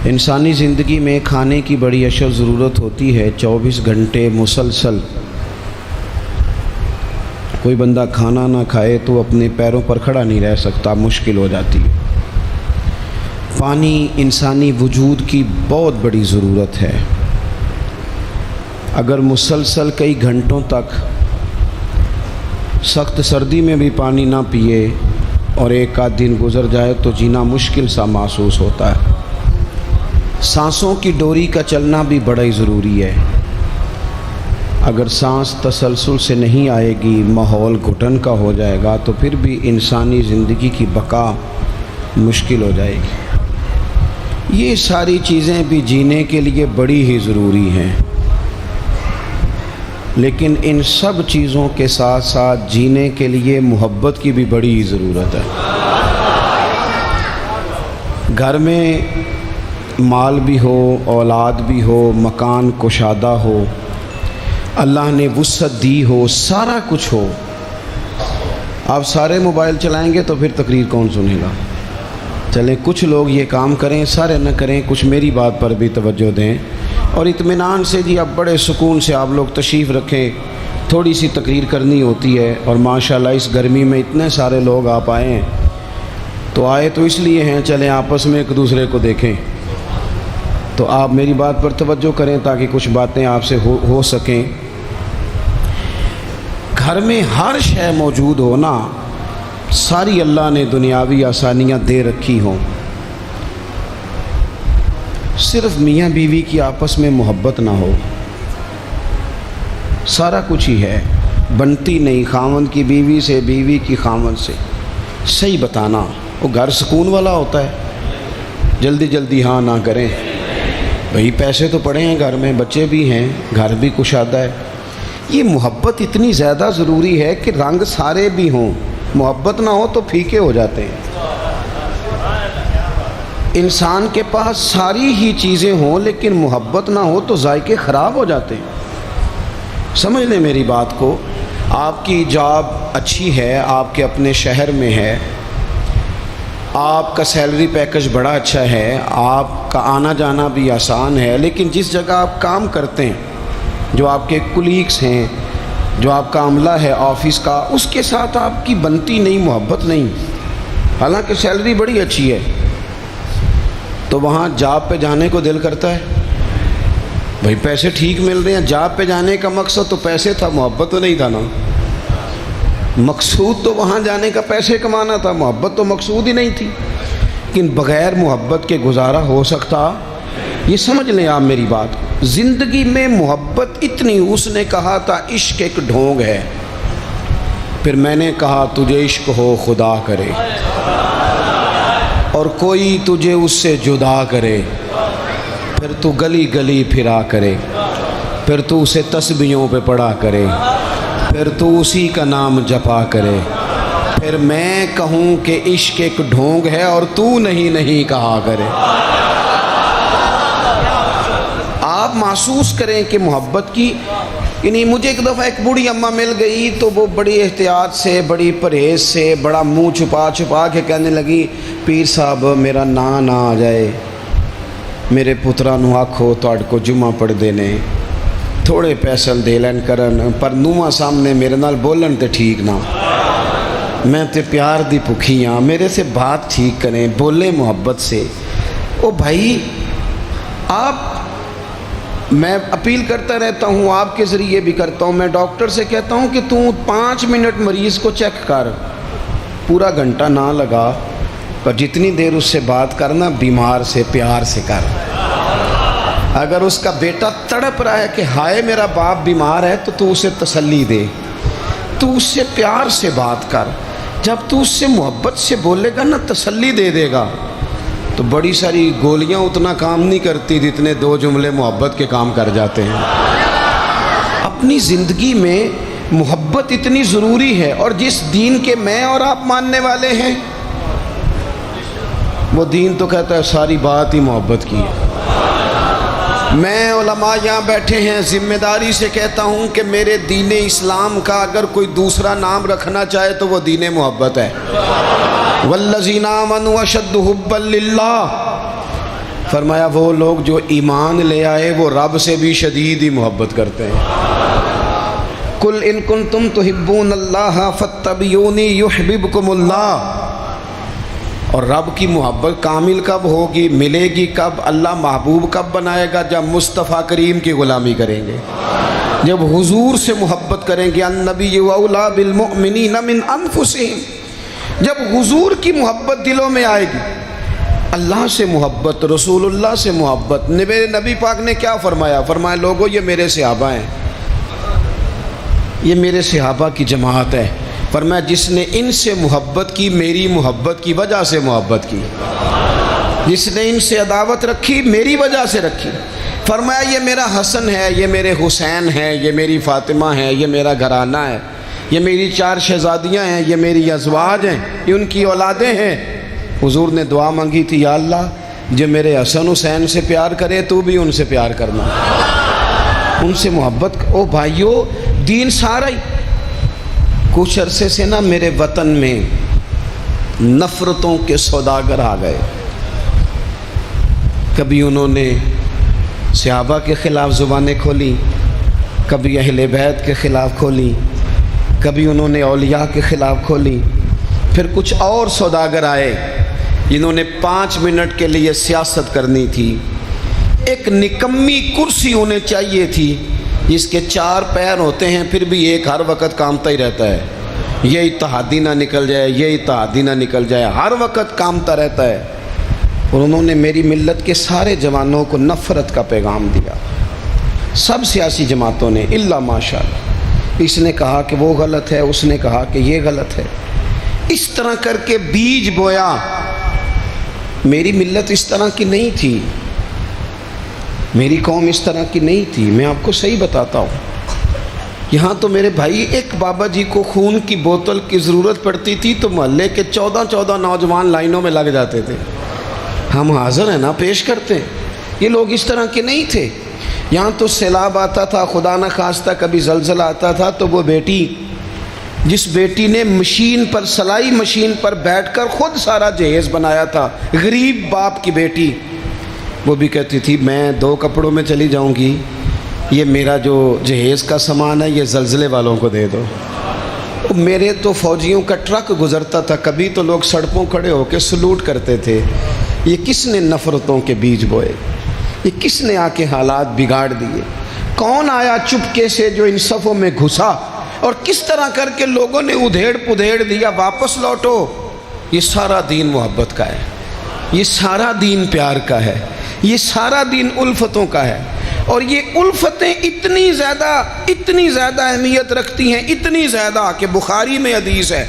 انسانی زندگی میں کھانے کی بڑی اشد ضرورت ہوتی ہے۔ 24 گھنٹے مسلسل کوئی بندہ کھانا نہ کھائے تو اپنے پیروں پر کھڑا نہیں رہ سکتا، مشکل ہو جاتی ہے۔ پانی انسانی وجود کی بہت بڑی ضرورت ہے۔ اگر مسلسل کئی گھنٹوں تک سخت سردی میں بھی پانی نہ پیے اور ایک آدھ دن گزر جائے تو جینا مشکل سا محسوس ہوتا ہے۔ سانسوں کی ڈوری کا چلنا بھی بڑا ہی ضروری ہے۔ اگر سانس تسلسل سے نہیں آئے گی، ماحول گھٹن کا ہو جائے گا تو پھر بھی انسانی زندگی کی بقا مشکل ہو جائے گی۔ یہ ساری چیزیں بھی جینے کے لیے بڑی ہی ضروری ہیں، لیکن ان سب چیزوں کے ساتھ ساتھ جینے کے لیے محبت کی بھی بڑی ہی ضرورت ہے۔ گھر میں مال بھی ہو، اولاد بھی ہو، مکان کشادہ ہو، اللہ نے وسعت دی ہو، سارا کچھ ہو، آپ سارے موبائل چلائیں گے تو پھر تقریر کون سنے گا؟ چلیں کچھ لوگ یہ کام کریں، سارے نہ کریں، کچھ میری بات پر بھی توجہ دیں اور اطمینان سے جی اب بڑے سکون سے آپ لوگ تشریف رکھیں۔ تھوڑی سی تقریر کرنی ہوتی ہے اور ماشاءاللہ اس گرمی میں اتنے سارے لوگ آپ آئے ہیں، تو آئے تو اس لیے ہیں، چلیں آپس میں ایک دوسرے کو دیکھیں۔ تو آپ میری بات پر توجہ کریں تاکہ کچھ باتیں آپ سے ہو سکیں۔ گھر میں ہر شے موجود ہونا، ساری اللہ نے دنیاوی آسانیاں دے رکھی ہوں، صرف میاں بیوی کی آپس میں محبت نہ ہو، سارا کچھ ہی ہے، بنتی نہیں خاوند کی بیوی سے، بیوی کی خاوند سے۔ صحیح بتانا، وہ گھر سکون والا ہوتا ہے۔ جلدی جلدی ہاں نہ کریں بھئی، پیسے تو پڑے ہیں گھر میں، بچے بھی ہیں، گھر بھی کشادہ ہے۔ یہ محبت اتنی زیادہ ضروری ہے کہ رنگ سارے بھی ہوں، محبت نہ ہو تو پھیکے ہو جاتے ہیں۔ انسان کے پاس ساری ہی چیزیں ہوں لیکن محبت نہ ہو تو ذائقے خراب ہو جاتے ہیں۔ سمجھ لیں میری بات کو، آپ کی جاب اچھی ہے، آپ کے اپنے شہر میں ہے، آپ کا سیلری پیکج بڑا اچھا ہے، آپ کا آنا جانا بھی آسان ہے، لیکن جس جگہ آپ کام کرتے ہیں، جو آپ کے کولیگس ہیں، جو آپ کا عملہ ہے آفس کا، اس کے ساتھ آپ کی بنتی نہیں، محبت نہیں، حالانکہ سیلری بڑی اچھی ہے، تو وہاں جاب پہ جانے کو دل کرتا ہے؟ بھئی پیسے ٹھیک مل رہے ہیں، جاب پہ جانے کا مقصد تو پیسے تھا، محبت تو نہیں تھا نا۔ مقصود تو وہاں جانے کا پیسے کمانا تھا، محبت تو مقصود ہی نہیں تھی۔ لیکن بغیر محبت کے گزارا ہو سکتا؟ یہ سمجھ لیں آپ میری بات۔ زندگی میں محبت اتنی، اس نے کہا تھا عشق ایک ڈھونگ ہے، پھر میں نے کہا تجھے عشق ہو خدا کرے، اور کوئی تجھے اس سے جدا کرے، پھر تو گلی گلی پھرا کرے، پھر تو اسے تسبیحوں پہ پڑھا کرے، پھر تو اسی کا نام جپا کرے، پھر میں کہوں کہ عشق ایک ڈھونگ ہے اور تو نہیں کہا کرے۔ آپ محسوس کریں کہ محبت کی، یعنی مجھے ایک دفعہ ایک بوڑھی اماں مل گئی تو وہ بڑی احتیاط سے، بڑی پرہیز سے، بڑا منہ چھپا کے کہنے لگی، پیر صاحب میرا نا نہ آ جائے، میرے پترا نو آکھو تہاڈے کو جمعہ پڑھ دینے، تھوڑے پیسل دے لین کرن، پر نواں سامنے میرے نال بولن تے ٹھیک نہ، میں تے پیار دی بھکھی ہاں، میرے سے بات ٹھیک کریں، بولیں محبت سے۔ او بھائی، میں اپیل کرتا رہتا ہوں، آپ کے ذریعے بھی کرتا ہوں، میں ڈاکٹر سے کہتا ہوں کہ تو 5 منٹ مریض کو چیک کر، پورا گھنٹہ نہ لگا، پر جتنی دیر اس سے بات کرنا، بیمار سے پیار سے کر۔ اگر اس کا بیٹا تڑپ رہا ہے کہ ہائے میرا باپ بیمار ہے، تو اسے تسلی دے، تو اس سے پیار سے بات کر۔ جب تو اس سے محبت سے بولے گا نا، تسلی دے دے گا، تو بڑی ساری گولیاں اتنا کام نہیں کرتی جتنے 2 جملے محبت کے کام کر جاتے ہیں۔ اپنی زندگی میں محبت اتنی ضروری ہے، اور جس دین کے میں اور آپ ماننے والے ہیں، وہ دین تو کہتا ہے ساری بات ہی محبت کی ہے۔ میں علماء یہاں بیٹھے ہیں، ذمہ داری سے کہتا ہوں کہ میرے دین اسلام کا اگر کوئی دوسرا نام رکھنا چاہے تو وہ دین محبت ہے۔ والذین آمنوا اشد حبا للہ، فرمایا وہ لوگ جو ایمان لے آئے وہ رب سے بھی شدید ہی محبت کرتے ہیں۔ قل ان کنتم تحبون اللہ فاتبعونی یحببکم اللہ۔ اور رب کی محبت کامل کب ہوگی، ملے گی کب، اللہ محبوب کب بنائے گا؟ جب مصطفیٰ کریم کی غلامی کریں گے، جب حضور سے محبت کریں گے۔ النبی اولیٰ بالمؤمنین من انفسہم، جب حضور کی محبت دلوں میں آئے گی، اللہ سے محبت، رسول اللہ سے محبت۔ میرے نبی پاک نے کیا فرمایا؟ فرمایا لوگو یہ میرے صحابہ ہیں، یہ میرے صحابہ کی جماعت ہے۔ فرمایا جس نے ان سے محبت کی میری محبت کی وجہ سے محبت کی، جس نے ان سے عداوت رکھی میری وجہ سے رکھی۔ فرمایا یہ میرا حسن ہے، یہ میرے حسین ہے، یہ میری فاطمہ ہے، یہ میرا گھرانہ ہے، یہ میری 4 شہزادیاں ہیں، یہ میری ازواج ہیں، یہ ان کی اولادیں ہیں۔ حضور نے دعا مانگی تھی، یا اللہ جو میرے حسن حسین سے پیار کرے تو بھی ان سے پیار کرنا، ان سے محبت۔ او بھائیو، دین سارا ہی۔ کچھ عرصے سے نا میرے وطن میں نفرتوں کے سوداگر آ گئے۔ کبھی انہوں نے صحابہ کے خلاف زبانیں کھولی، کبھی اہل بیت کے خلاف کھولی، کبھی انہوں نے اولیاء کے خلاف کھولی۔ پھر کچھ اور سوداگر آئے جنہوں نے 5 منٹ کے لیے سیاست کرنی تھی۔ ایک نکمی کرسی انہیں چاہیے تھی جس کے 4 پیر ہوتے ہیں پھر بھی ایک ہر وقت کامتا ہی رہتا ہے، یہ اتحادی نہ نکل جائے، یہ اتحادی نہ نکل جائے، ہر وقت کامتا رہتا ہے۔ اور انہوں نے میری ملت کے سارے جوانوں کو نفرت کا پیغام دیا، سب سیاسی جماعتوں نے، الا ماشاءاللہ۔ اس نے کہا کہ وہ غلط ہے، اس نے کہا کہ یہ غلط ہے، اس طرح کر کے بیج بویا۔ میری ملت اس طرح کی نہیں تھی، میری قوم اس طرح کی نہیں تھی، میں آپ کو صحیح بتاتا ہوں۔ یہاں تو میرے بھائی ایک بابا جی کو خون کی بوتل کی ضرورت پڑتی تھی تو محلے کے 14 نوجوان لائنوں میں لگ جاتے تھے۔ ہم حاضر ہیں نا، پیش کرتے ہیں۔ یہ لوگ اس طرح کے نہیں تھے۔ یہاں تو سیلاب آتا تھا، خدا نہ خواستہ کبھی زلزلہ آتا تھا تو وہ بیٹی، جس بیٹی نے مشین پر، سلائی مشین پر بیٹھ کر خود سارا جہیز بنایا تھا، غریب باپ کی بیٹی، وہ بھی کہتی تھی میں 2 کپڑوں میں چلی جاؤں گی، یہ میرا جو جہیز کا سامان ہے یہ زلزلے والوں کو دے دو۔ میرے تو فوجیوں کا ٹرک گزرتا تھا، کبھی تو لوگ سڑکوں کھڑے ہو کے سلوٹ کرتے تھے۔ یہ کس نے نفرتوں کے بیج بوئے؟ یہ کس نے آ کے حالات بگاڑ دیے؟ کون آیا چپکے سے جو ان صفوں میں گھسا اور کس طرح کر کے لوگوں نے ادھیڑ پدھیڑ دیا، واپس لوٹو۔ یہ سارا دین محبت کا ہے، یہ سارا دین پیار کا ہے، یہ سارا دین الفتوں کا ہے۔ اور یہ الفتیں اتنی زیادہ اہمیت رکھتی ہیں، اتنی زیادہ کہ بخاری میں حدیث ہے